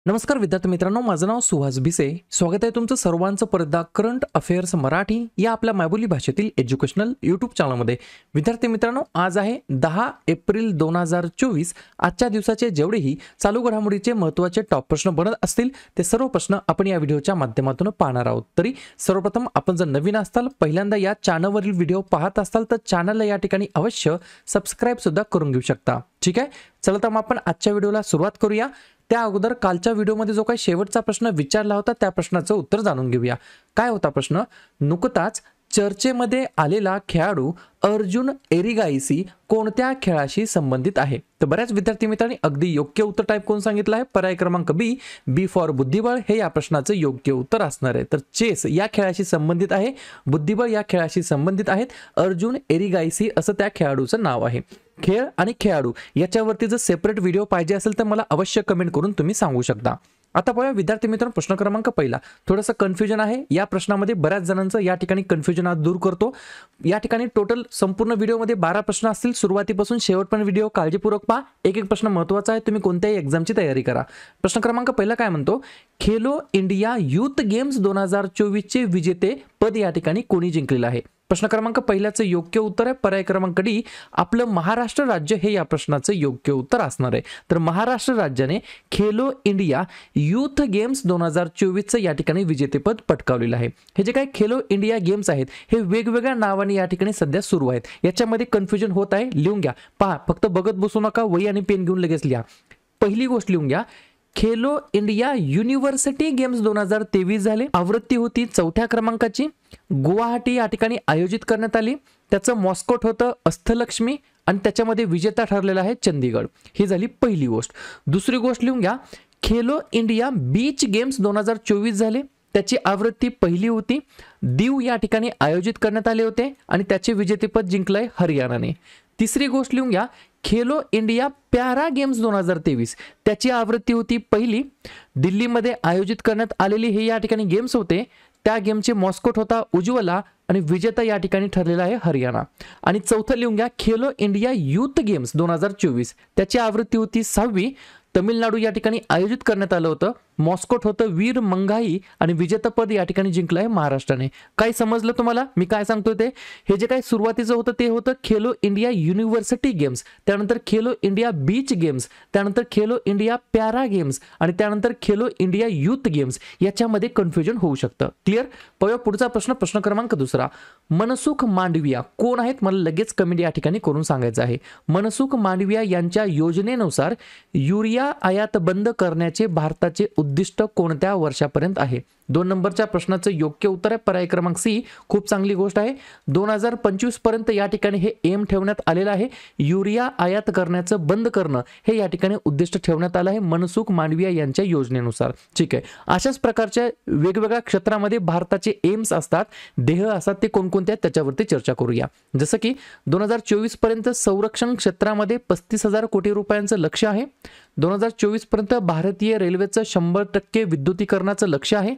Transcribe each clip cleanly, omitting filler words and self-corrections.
नमस्कार विद्यार्थी मित्रांनो, माझं नाव सुहास भिसे. स्वागत आहे तुमचं सर्वांचं परदा करंट अफेअर्स मराठी या आपल्या मायबोली भाषेतील एज्युकेशनल यूट्यूब चॅनलमध्ये. विद्यार्थी मित्रांनो, आज आहे 10 एप्रिल 2024. आजच्या दिवसाचे जेवढेही चालू घडामोडीचे महत्त्वाचे टॉप प्रश्न बनत असतील ते सर्व प्रश्न आपण या व्हिडिओच्या माध्यमातून पाहणार आहोत. तरी सर्वप्रथम आपण जर नवीन असाल, पहिल्यांदा या चॅनलवरील व्हिडिओ पाहत असाल तर चॅनलला या ठिकाणी अवश्य सबस्क्राईब सुद्धा करून घेऊ शकता. ठीक आहे, चला तर मग आपण आजच्या व्हिडिओला सुरुवात करूया. त्या अगोदर कालच्या व्हिडिओमध्ये जो काही शेवटचा प्रश्न विचारला होता त्या प्रश्नाचं उत्तर जाणून घेऊया. काय होता प्रश्न? नुकताच चर्चेमध्ये आलेला खेळाडू अर्जुन एरिगाईसी कोणत्या खेळाशी संबंधित आहे? तर बऱ्याच विद्यार्थी मित्रांनी अगदी योग्य उत्तर टाईप करून सांगितलं आहे. पर्याय क्रमांक बी फॉर बुद्धिबळ हे या प्रश्नाचं योग्य उत्तर असणार आहे. तर चेस या खेळाशी संबंधित आहे, बुद्धिबळ या खेळाशी संबंधित आहेत. अर्जुन एरिगाईसी असं त्या खेळाडूचं नाव आहे. खेळ आणि खेळाडू याच्यावरती जर सेपरेट व्हिडिओ पाहिजे असेल तर मला अवश्य कमेंट करून तुम्ही सांगू शकता. आता पाहूया विद्यार्थी मित्रांनो, प्रश्न क्रमांक पहिला. थोडंसं कन्फ्युजन आहे या प्रश्नामध्ये, बऱ्याच जणांचं या ठिकाणी कन्फ्युजन आज दूर करतो. या ठिकाणी टोटल संपूर्ण व्हिडिओमध्ये 12 प्रश्न असतील. सुरुवातीपासून शेवटपर्यंत व्हिडिओ काळजीपूर्वक पहा. एक एक प्रश्न महत्त्वाचा आहे, तुम्ही कोणत्याही एक्झामची तयारी करा. प्रश्न क्रमांक पहिला काय म्हणतो? खेलो इंडिया यूथ गेम्स 2024 चे विजेते पद या ठिकाणी कोणी जिंकलेलं आहे? प्रश्न क्रमांक पहिल्याचं योग्य उत्तर आहे पर्याय क्रमांक डी, आपलं महाराष्ट्र राज्य हे या प्रश्नाचं योग्य उत्तर असणार आहे. तर महाराष्ट्र राज्याने खेलो इंडिया यूथ गेम्स 2024चं या ठिकाणी विजेतेपद पटकावलेलं आहे. हे जे काही खेलो इंडिया गेम्स आहेत हे वेगवेगळ्या नावाने या ठिकाणी सध्या सुरू आहेत. याच्यामध्ये कन्फ्युजन होत आहे, लिहून घ्या. पहा, फक्त बघत बसू नका, वही आणि पेन घेऊन लगेच लिहा. पहिली गोष्ट लिहून घ्या, खेलो इंडिया युनिव्हर्सिटी गेम्स 2023 झाले. आवृत्ती होती 4थ्या क्रमांकाची. गुवाहाटी या ठिकाणी आयोजित करण्यात आली. त्याचं मॉस्कोट होतं अस्थलक्ष्मी आणि त्याच्यामध्ये विजेता ठरलेला आहे चंदीगड. ही झाली पहिली गोष्ट. दुसरी गोष्ट लिहून घ्या, खेलो इंडिया बीच गेम्स 2024 झाले. त्याची आवृत्ती पहिली होती. दीव या ठिकाणी आयोजित करण्यात आले होते आणि त्याचे विजेतेपद जिंकलंय हरियाणाने. तिसरी गोष्ट लिहून घ्या, खेलो इंडिया पॅरा गेम्स 2023 त्याची आवृत्ती होती पहिली. दिल्लीमध्ये आयोजित करण्यात आलेली हे या ठिकाणी गेम्स होते. त्या गेमचे मॉस्कोट होता उज्ज्वला आणि विजेता या ठिकाणी ठरलेला आहे हरियाणा. आणि चौथं लिहून घ्या, खेलो इंडिया यूथ गेम्स 2024 त्याची आवृत्ती होती 6वी. तमिळनाडू या ठिकाणी आयोजित करण्यात आलं होतं. मॉस्कोट होतं वीर मंगाई आणि विजेतेपद या ठिकाणी जिंकलं आहे महाराष्ट्राने. काय समजलं तुम्हाला मी काय सांगतोय ते? हे जे काही सुरुवातीचं होतं ते होतं खेलो इंडिया युनिव्हर्सिटी गेम्स, त्यानंतर खेलो इंडिया बीच गेम्स, त्यानंतर खेलो इंडिया पॅरा गेम्स आणि त्यानंतर खेलो इंडिया यूथ गेम्स. याच्यामध्ये कन्फ्युजन होऊ शकतं. क्लिअर? पाहूया पुढचा प्रश्न. प्रश्न क्रमांक दुसरा. मनसुख मांडविया कोण आहेत? मला लगेच कमेंट या ठिकाणी करून सांगायचं आहे. मनसुख मांडविया यांच्या योजनेनुसार युरिया आयात बंद करण्याचे भारताचे उद्दिष्ट कोणत्या वर्षापर्यंत आहे? 2 नंबरच्या प्रश्नाचं योग्य उत्तर आहे पर्याय क्रमांक सी. खूप चांगली गोष्ट आहे. 2025 पर्यंत या ठिकाणी हे एम ठेवण्यात आलेलं आहे. युरिया आयात करण्याचं बंद करणं हे या ठिकाणी उद्दिष्ट ठेवण्यात आलं आहे मनसुख मांडविया यांच्या योजनेनुसार. ठीक आहे, अशाच प्रकारच्या वेगवेगळ्या क्षेत्रामध्ये भारताचे एम्स असतात, ध्येय असतात. ते कोणकोणते आहेत त्याच्यावरती चर्चा करूया. जसं की 2024 पर्यंत संरक्षण क्षेत्रामध्ये 35,000 कोटी रुपयांचं लक्ष्य आहे. 2024 पर्यंत भारतीय रेल्वेचं 100% विद्युतीकरणाचं लक्ष्य आहे.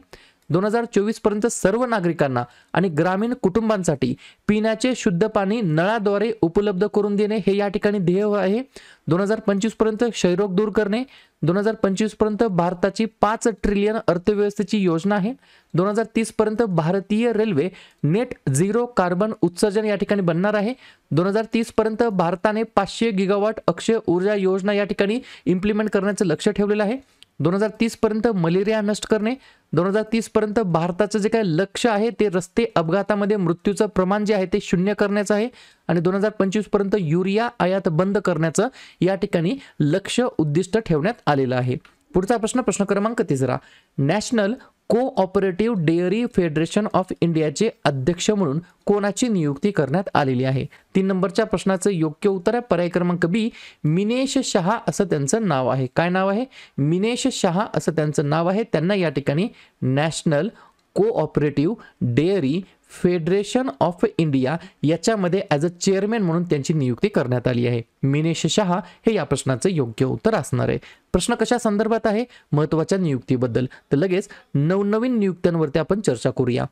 2024 पर्यंत सर्व नागरिकांना आणि ग्रामीण कुटुंबांसाठी पिण्याचे शुद्ध पाणी नळाद्वारे उपलब्ध करून देणे हे या ठिकाणी ध्येय आहे. 2025 पर्यंत क्षयरोग दूर करणे. 2025 पर्यंत भारताची 5 ट्रिलियन अर्थव्यवस्थेची योजना आहे. 2030 पर्यंत भारतीय रेल्वे नेट झिरो कार्बन उत्सर्जन या ठिकाणी बनणार आहे. 2030 पर्यंत भारताने 500 गिगावॉट अक्षय ऊर्जा योजना या ठिकाणी इम्प्लिमेंट करण्याचं लक्ष ठेवलेलं आहे. 2030 पर्यंत मलेरिया नष्ट करणे. 2030 पर्यंत भारताचं जे काही लक्ष्य आहे ते रस्ते अपघातामध्ये मृत्यूचं प्रमाण जे आहे ते 0 करण्याचं आहे. आणि 2025 पर्यंत युरिया आयात बंद करण्याचं या ठिकाणी लक्ष्य उद्दिष्ट ठेवण्यात आलेलं आहे. पुढचा प्रश्न. प्रश्न क्रमांक तिसरा. National cooperative dairy federation of इंडियाचे अध्यक्ष म्हणून कोणाची नियुक्ती करण्यात आलेली आहे? 3 नंबरच्या प्रश्नाचं योग्य उत्तर आहे पर्याय क्रमांक बी, मिनेश शहा असं त्यांचं नाव आहे. काय नाव आहे? मिनेश शहा असं त्यांचं नाव आहे. त्यांना या ठिकाणी national cooperative dairy federation of India याच्यामध्ये ॲज अ चेअरमॅन म्हणून त्यांची नियुक्ती करण्यात आली आहे. मिनेश शहा हे या प्रश्नाचं योग्य उत्तर असणार आहे. प्रश्न कशा संदर्भात आहे? महत्त्वाच्या नियुक्तीबद्दल. तर लगेच नवनवीन नियुक्त्यांवरती आपण चर्चा करूया.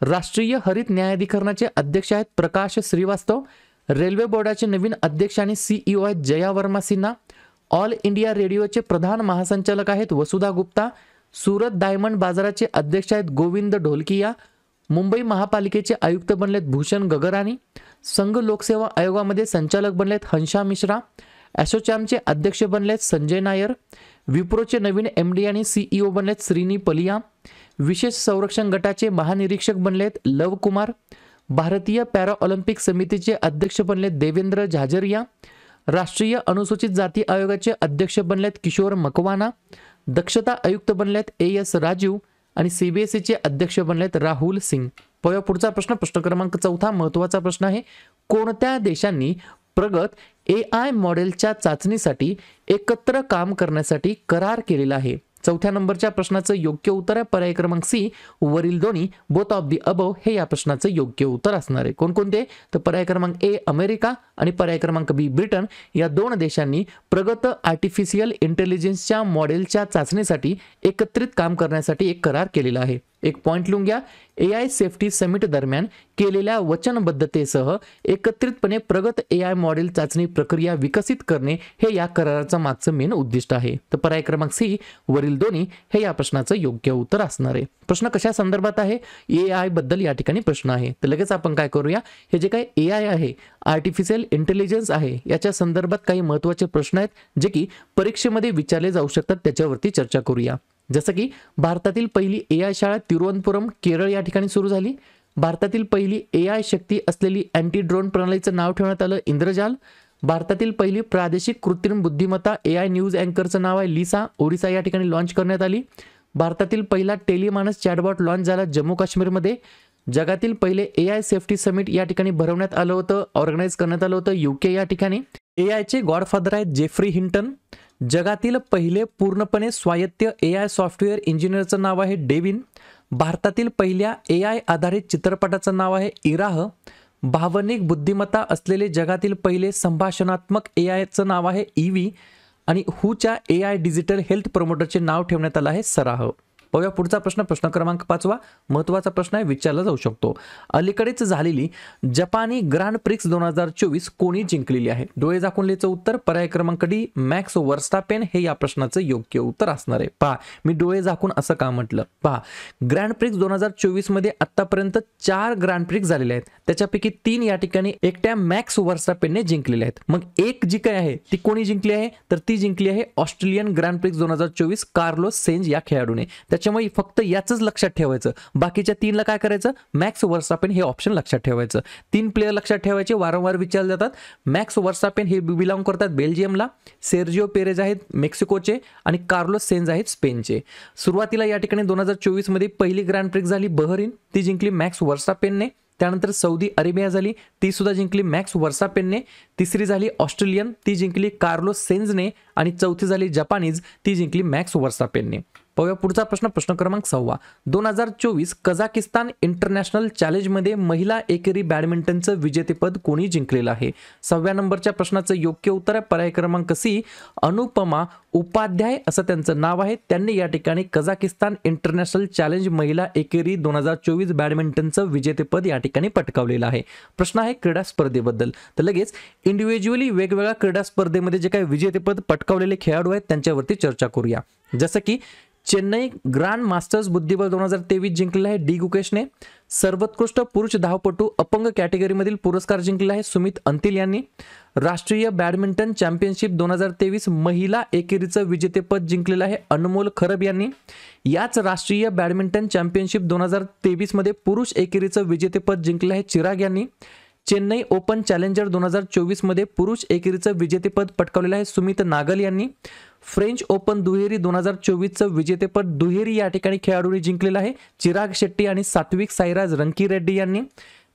राष्ट्रीय हरित न्यायाधिकरणाचे अध्यक्ष आहेत प्रकाश श्रीवास्तव. रेल्वे बोर्डाचे नवीन अध्यक्ष आणि CEO आहेत जया वर्मा सिन्हा. ऑल इंडिया रेडिओचे प्रधान महासंचालक आहेत वसुधा गुप्ता. सुरत डायमंड बाजाराचे अध्यक्ष आहेत गोविंद ढोलकिया. मुंबई महापालिकेचे आयुक्त बनलेत भूषण गगराणी. संघ लोकसेवा आयोगामध्ये संचालक बनलेत हंसा मिश्रा. ॲसोचॅमचे अध्यक्ष बनलेत संजय नायर. विप्रोचे नवीन MD आणि CEO बनलेत श्रीनी पलिया. विशेष संरक्षण गटाचे महानिरीक्षक बनलेत लव कुमार. भारतीय पॅरा ऑलिम्पिक समितीचे अध्यक्ष बनलेत देवेंद्र झाझरिया. राष्ट्रीय अनुसूचित जाती आयोगाचे अध्यक्ष बनलेत किशोर मकवाना. दक्षता आयुक्त बनलेत AS राजीव आणि CBSEचे अध्यक्ष बनलेत राहुल सिंग. पुढचा प्रश्न क्रमांक 4 महत्त्वाचा प्रश्न आहे. कोणत्या देशांनी प्रगत AI मॉडेलच्या चाचणीसाठी एकत्र काम करण्यासाठी करार केलेला आहे? 4थ्या नंबरच्या प्रश्नाचं योग्य उत्तर आहे पर्याय क्रमांक C वरील दोन्ही बोथ ऑफ दी अबव हे या प्रश्नाचं योग्य उत्तर असणार आहे. कोणकोणते? तर पर्याय क्रमांक A अमेरिका आणि पर्याय क्रमांक B ब्रिटन या दोन देशांनी प्रगत आर्टिफिशियल इंटेलिजन्सच्या मॉडेलच्या चाचणीसाठी एकत्रित काम करण्यासाठी एक करार केलेला आहे. एक पॉइंट लिहून घ्या. AI सेफ्टी समिट दरम्यान केलेल्या वचनबद्धतेसह एकत्रितपणे प्रगत AI मॉडेल चाचणी प्रक्रिया विकसित करणे हे या कराराचं मागचं मेन उद्दिष्ट आहे. तर पर्याय क्रमांक C वरील दोन्ही हे या प्रश्नाचं योग्य उत्तर असणार आहे. प्रश्न कशा संदर्भात आहे? AI बद्दल या ठिकाणी प्रश्न आहे. तर लगेच आपण काय करूया, हे जे काही AI आहे आर्टिफिशियल इंटेलिजन्स आहे याच्या संदर्भात काही महत्त्वाचे प्रश्न आहेत जे की परीक्षेमध्ये विचारले जाऊ शकतात, त्याच्यावरती चर्चा करूया. जसं की भारतातील पहिली AI शाळा तिरुवनंतपुरम केरळ या ठिकाणी सुरू झाली. भारतातील पहिली AI शक्ती असलेली अँटी ड्रोन प्रणालीचं नाव ठेवण्यात आलं इंद्रजाल. भारतातील पहिली प्रादेशिक कृत्रिम बुद्धिमत्ता AI न्यूज अँकरचं नाव आहे लिसा, ओरिसा या ठिकाणी लॉन्च करण्यात आली. भारतातील पहिला टेलिमानस चॅटबॉट लॉन्च झाला जम्मू काश्मीरमध्ये. जगातील पहिले AI सेफ्टी समिट या ठिकाणी भरवण्यात आलं होतं, ऑर्गनाईज करण्यात आलं होतं UK या ठिकाणी. AIचे गॉडफादर आहेत जेफ्री हिंटन. जगातील पहिले पूर्णपणे स्वायत्त AI सॉफ्टवेअर इंजिनियरचं नाव आहे डेविन. भारतातील पहिल्या AI आधारित चित्रपटाचं नाव आहे इराह. भावनिक बुद्धिमत्ता असलेले जगातील पहिले संभाषणात्मक AIचं नाव आहे ईवी. आणि हुच्या AI डिजिटल हेल्थ प्रमोटरचे नाव ठेवण्यात आलं आहे सराह. बघूया पुढचा प्रश्न क्रमांक 5 महत्त्वाचा प्रश्न आहे, विचारला जाऊ शकतो. अलीकडेच झालेली जपानी ग्रँड प्रिक्स 2024 कोणी जिंकलेली आहे? डोळे झाकून लिहायचं उत्तर पर्याय क्रमांक D मॅक्स वर्स्टापेन हे या प्रश्नाचं योग्य उत्तर असणार आहे. पहा, मी डोळे झाकून असं का म्हटलं? पहा, ग्रँड प्रिक्स 2024 मध्ये आतापर्यंत 4 ग्रँड प्रिक्स झालेले आहेत, त्याच्यापैकी 3 या ठिकाणी एकट्या मॅक्स वर्स्टापेनने जिंकलेले आहेत. मग एक जी काय आहे ती कोणी जिंकली आहे? तर ती जिंकली आहे Australian grand prix 2024 Carlos Sainz या खेळाडूने. त्याच्यामुळे फक्त याचंच लक्षात ठेवायचं, बाकीच्या 3ला काय करायचं? मॅक्स वर्स्टापेन हे ऑप्शन लक्षात ठेवायचं. 3 प्लेयर लक्षात ठेवायचे, वारंवार विचारले जातात. मॅक्स वर्स्टापेन हे बिलॉंग करतात बेल्जियमला, सेर्जिओ पेरेज आहेत मेक्सिकोचे आणि कार्लोस सेंज आहेत स्पेनचे. सुरुवातीला या ठिकाणी 2024 मध्ये पहिली ग्रँड प्रिक्स झाली बहरीन, ती जिंकली मॅक्स वर्स्टापेनने. त्यानंतर सौदी अरेबिया झाली, ती सुद्धा जिंकली मॅक्स वर्स्टापेनने. तिसरी झाली ऑस्ट्रेलियन, ती जिंकली कार्लोस सेंजने. आणि चौथी झाली जपानीज, ती जिंकली मॅक्स वर्स्टापेनने. बघूया पुढचा प्रश्न क्रमांक 6 2024 कझाकिस्तान इंटरनॅशनल चॅलेंजमध्ये महिला एकेरी बॅडमिंटनचं विजेतेपद कोणी जिंकलेलं आहे? 6व्या नंबरच्या प्रश्नाचं योग्य उत्तर आहे पर्याय क्रमांक C अनुपमा उपाध्याय असं त्यांचं नाव आहे. त्यांनी या ठिकाणी कझाकिस्तान इंटरनॅशनल चॅलेंज महिला एकेरी 2024 बॅडमिंटनचं विजेतेपद या ठिकाणी पटकावलेलं आहे. प्रश्न आहे क्रीडा स्पर्धेबद्दल. तर लगेच इंडिव्हिज्युअली वेगवेगळ्या क्रीडा स्पर्धेमध्ये जे काही विजेतेपद पटकावलेले खेळाडू आहेत त्यांच्यावरती चर्चा करूया. जसं की चेन्नई ग्रँड मास्टर्स बुद्धिबळ 2023 जिंकलेला आहे डी गुकेशने. सर्वोत्कृष्ट पुरुष धावपटू अपंग कॅटेगरीमधील पुरस्कार जिंकलेला आहे सुमित अंतिल यांनी. राष्ट्रीय बॅडमिंटन चॅम्पियनशिप 2023 महिला एकेरीचं विजेतेपद जिंकलेलं आहे अनमोल खरब यांनी. याच राष्ट्रीय बॅडमिंटन चॅम्पियनशिप 2023 मध्ये पुरुष एकेरीचं विजेतेपद जिंकलं आहे चिराग यांनी. चेन्नई ओपन चॅलेंजर 2024 मध्ये पुरुष एकेरीचं विजेतेपद पटकावलेलं आहे सुमित नागल यांनी. फ्रेंच ओपन दुहेरी 2024चं विजेतेपद दुहेरी या ठिकाणी खेळाडूंनी जिंकलेलं आहे चिराग शेट्टी आणि सात्विक साईराज रंकीरेड्डी यांनी.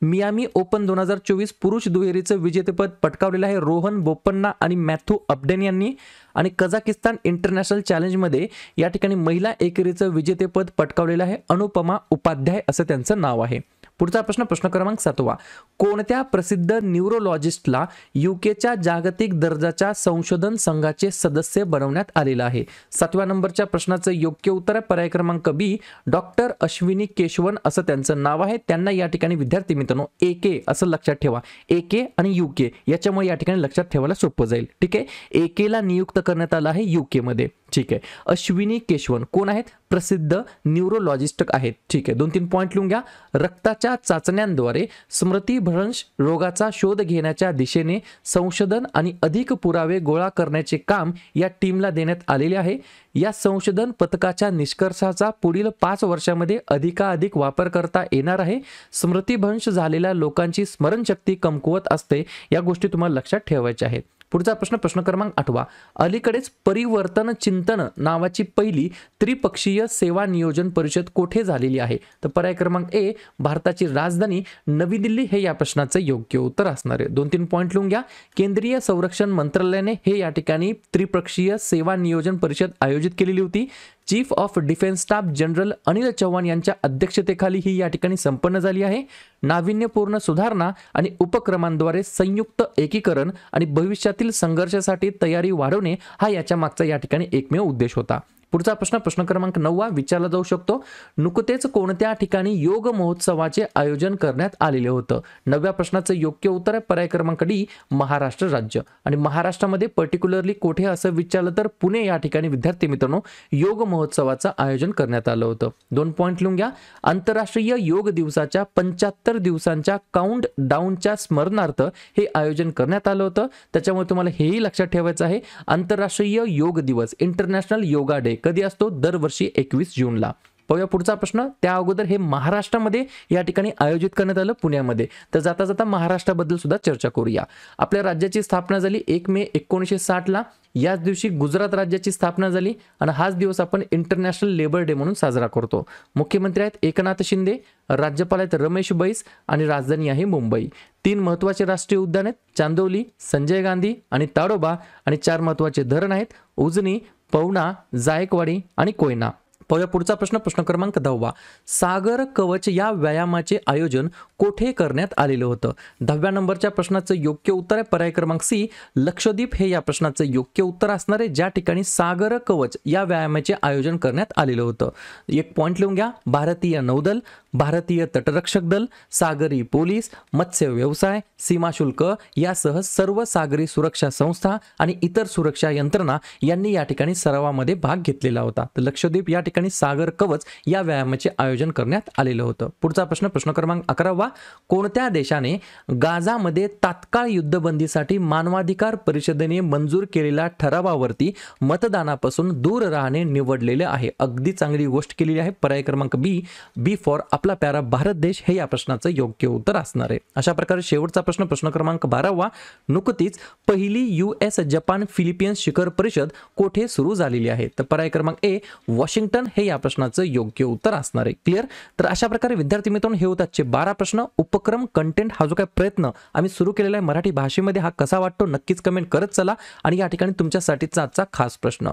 मियामी ओपन 2024 पुरुष दुहेरीचं विजेतेपद पटकावलेलं आहे रोहन बोपन्ना आणि मॅथ्यू अपडेन यांनी. आणि कझाकिस्तान इंटरनॅशनल चॅलेंजमध्ये या ठिकाणी महिला एकेरीचं विजेतेपद पटकावलेलं आहे अनुपमा उपाध्याय असं त्यांचं नाव आहे. पुढचा प्रश्न प्रश्न क्रमांक 7. कोणत्या प्रसिद्ध न्यूरोलॉजिस्टला यूकेच्या जागतिक दर्जाच्या संशोधन संघाचे सदस्य बनवण्यात आलेलं आहे? 7व्या नंबरच्या प्रश्नाचं योग्य उत्तर आहे पर्याय क्रमांक बी, डॉक्टर अश्विनी केशवन असं त्यांचं नाव आहे. त्यांना या ठिकाणी विद्यार्थी मित्रांनो AK असं लक्षात ठेवा. AK आणि UK याच्यामुळे या ठिकाणी लक्षात ठेवायला सोपं जाईल. ठीक आहे, AK ला नियुक्त करण्यात आलं आहे UK मध्ये. ठीक आहे, अश्विनी केशवन कोण आहेत? प्रसिद्ध न्यूरोलॉजिस्ट आहेत. ठीक आहे, 2-3 पॉईंट लिहून घ्या. रक्ताच्या चाचण्यांद्वारे स्मृतिभ्रंश रोगाचा शोध घेण्याच्या दिशेने संशोधन आणि अधिक पुरावे गोळा करण्याचे काम या टीमला देण्यात आलेले आहे. या संशोधन पथकाच्या निष्कर्षाचा पुढील 5 वर्षांमध्ये अधिकाधिक वापर करता येणार आहे. स्मृतिभ्रंश झालेल्या लोकांची स्मरणशक्ती कमकुवत असते, या गोष्टी तुम्हाला लक्षात ठेवायच्या आहेत. पुढचा प्रश्न प्रश्न क्रमांक 8. अलीकडेच परिवर्तन चिंतन नावाची पहिली त्रिपक्षीय सेवा नियोजन परिषद कोठे झालेली आहे? तर पर्याय क्रमांक ए, भारताची राजधानी नवी दिल्ली हे या प्रश्नाचं योग्य उत्तर असणार आहे. 2-3 पॉईंट लिहून घ्या. केंद्रीय संरक्षण मंत्रालयाने हे या ठिकाणी त्रिपक्षीय सेवा नियोजन परिषद आयोजित केलेली होती. Chief of defence staff general Anil Chauhan यांच्या अध्यक्षतेखाली ही या ठिकाणी संपन्न झाली आहे. नाविन्यपूर्ण सुधारणा आणि उपक्रमांद्वारे संयुक्त एकीकरण आणि भविष्यातील संघर्षासाठी तयारी वाढवणे हा याच्या मागचा या ठिकाणी एकमेव उद्देश होता. पुढचा प्रश्न प्रश्न क्रमांक 9 विचारला जाऊ शकतो. नुकतेच कोणत्या ठिकाणी योग महोत्सवाचे आयोजन करण्यात आलेले होतं? 9व्या प्रश्नाचं योग्य उत्तर आहे पर्याय क्रमांक डी, महाराष्ट्र राज्य. आणि महाराष्ट्रामध्ये पर्टिक्युलरली कोठे असं विचारलं तर पुणे या ठिकाणी विद्यार्थी मित्रांनो योग महोत्सवाचं आयोजन करण्यात आलं होतं. 2 पॉईंट लिहून घ्या. आंतरराष्ट्रीय योग दिवसाच्या 75 दिवसांच्या काउंट डाऊनच्या स्मरणार्थ हे आयोजन करण्यात आलं होतं. त्याच्यामुळे तुम्हाला हेही लक्षात ठेवायचं आहे, आंतरराष्ट्रीय योग दिवस इंटरनॅशनल योगा डे कधी असतो? दरवर्षी 21 जूनला. पाहूया पुढचा प्रश्न. त्या अगोदर हे महाराष्ट्रामध्ये या ठिकाणी आयोजित करण्यात आलं पुण्यामध्ये. तर जाता जाता महाराष्ट्राबद्दल सुद्धा चर्चा करूया. आपल्या राज्याची स्थापना झाली 1 मे 1960 ला. याच दिवशी गुजरात राज्याची स्थापना झाली आणि हाच दिवस आपण इंटरनॅशनल लेबर डे म्हणून साजरा करतो. मुख्यमंत्री आहेत एकनाथ शिंदे, राज्यपाल आहेत रमेश बैस आणि राजधानी आहे मुंबई. 3 महत्त्वाचे राष्ट्रीय उद्यान आहेत, चांदोली, संजय गांधी आणि ताडोबा. आणि 4 महत्त्वाचे धरण आहेत, उजनी, पवना, जायकवाडी आणि कोयना. पाहूया पुढचा प्रश्न प्रश्न क्रमांक 10. सागर कवच या व्यायामाचे आयोजन कोठे करण्यात आलेलं होतं? 10व्या नंबरच्या प्रश्नाचं योग्य उत्तर आहे पर्याय क्रमांक सी, लक्षद्वीप हे या प्रश्नाचं योग्य उत्तर असणार आहे, ज्या ठिकाणी सागर कवच या व्यायामाचे आयोजन करण्यात आलेलं होतं. 1 पॉईंट लिहून घ्या. भारतीय नौदल, भारतीय तटरक्षक दल, सागरी पोलीस, मत्स्य व्यवसाय, सीमाशुल्क यासह सर्व सागरी सुरक्षा संस्था आणि इतर सुरक्षा यंत्रणा यांनी या ठिकाणी सरावामध्ये भाग घेतलेला होता. तर लक्षद्वीप या ठिकाणी सागर कवच या व्यायामाचे आयोजन करण्यात आलेलं होतं. पुढचा प्रश्न प्रश्न क्रमांक 11. कोणत्या देशाने गाझामध्ये तात्काळ युद्धबंदीसाठी मानवाधिकार परिषदेने मंजूर केलेल्या ठरावावरती मतदानापासून दूर राहणे निवडलेले आहे? अगदी चांगली गोष्ट केलेली आहे. पर्याय क्रमांक बी फॉर आपला प्यारा भारत देश हे या प्रश्नाचं योग्य उत्तर असणार आहे. अशा प्रकारे शेवटचा प्रश्न प्रश्न क्रमांक 12. नुकतीच पहिली US जपान फिलिपिन्स शिखर परिषद कोठे सुरू झालेली आहे? तर पर्याय क्रमांक ए, वॉशिंग्टन हे या प्रश्नाचं योग्य उत्तर असणार आहे. क्लिअर? तर अशा प्रकारे विद्यार्थी मित्रांनो हे होतात 12 प्रश्न. उपक्रम कंटेंट हा जो काही प्रयत्न आम्ही सुरू केलेला आहे मराठी भाषेमध्ये, हा कसा वाटतो नक्कीच कमेंट करत चला. आणि या ठिकाणी तुमच्यासाठीचा आजचा खास प्रश्न,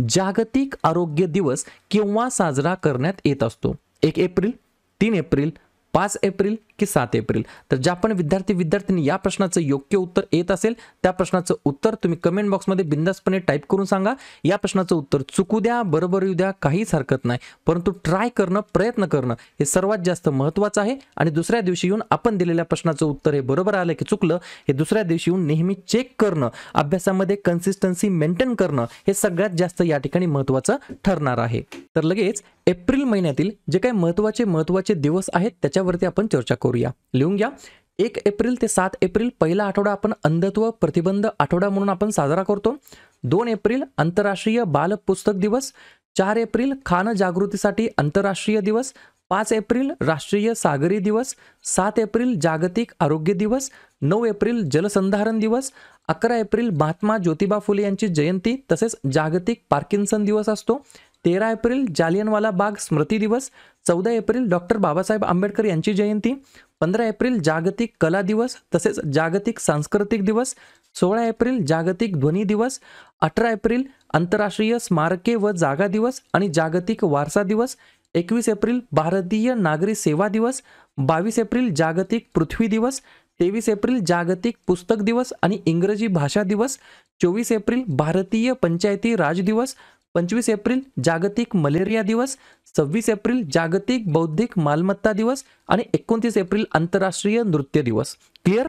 जागतिक आरोग्य दिवस केव्हा साजरा करण्यात येत असतो? 1 एप्रिल, 3 एप्रिल, 5 एप्रिल की 7 एप्रिल? तर ज्या पण विद्यार्थ्यांनी या प्रश्नाचं योग्य उत्तर येत असेल त्या प्रश्नाचं उत्तर तुम्ही कमेंट बॉक्समध्ये बिंदासपणे टाईप करून सांगा. या प्रश्नाचं उत्तर चुकू द्या, बरोबर येऊ द्या, काहीच हरकत नाही, परंतु ट्राय करणं, प्रयत्न करणं हे सर्वात जास्त महत्त्वाचं आहे. आणि दुसऱ्या दिवशी येऊन आपण दिलेल्या प्रश्नाचं उत्तर हे बरोबर आलं की चुकलं हे दुसऱ्या दिवशी येऊन नेहमी चेक करणं, अभ्यासामध्ये कन्सिस्टन्सी मेंटेन करणं हे सगळ्यात जास्त या ठिकाणी महत्त्वाचं ठरणार आहे. तर लगेच एप्रिल महिन्यातील जे काही महत्त्वाचे दिवस आहेत त्याच्यावरती आपण चर्चा करूया. लिहून घ्या. 1 एप्रिल ते 7 एप्रिल पहिला आठवडा आपण अंधत्व प्रतिबंध आठवडा म्हणून आपण साजरा करतो. 2 एप्रिल आंतरराष्ट्रीय बाल पुस्तक दिवस. 4 एप्रिल खान जागृतीसाठी आंतरराष्ट्रीय दिवस. 5 एप्रिल राष्ट्रीय सागरी दिवस. 7 एप्रिल जागतिक आरोग्य दिवस. 9 एप्रिल जलसंधारण दिवस. 11 एप्रिल महात्मा ज्योतिबा फुले यांची जयंती तसेच जागतिक पार्किन्सन दिवस असतो. 13 एप्रिल जालियनवाला बाग स्मृती दिवस. 14 एप्रिल डॉक्टर बाबासाहेब आंबेडकर यांची जयंती. 15 एप्रिल जागतिक कला दिवस तसेच जागतिक सांस्कृतिक दिवस. 16 एप्रिल जागतिक ध्वनी दिवस. 18 एप्रिल आंतरराष्ट्रीय स्मारके व जागा दिवस आणि जागतिक वारसा दिवस. 21 एप्रिल भारतीय नागरी सेवा दिवस, 22 एप्रिल जागतिक पृथ्वी दिवस, 23 एप्रिल जागतिक पुस्तक दिवस आणि इंग्रजी भाषा दिवस, 24 एप्रिल भारतीय पंचायती राज दिवस, 25 एप्रिल जागतिक मलेरिया दिवस, 26 एप्रिल जागतिक बौद्धिक मालमत्ता दिवस आणि 29 एप्रिल आंतरराष्ट्रीय नृत्य दिवस. क्लिअर?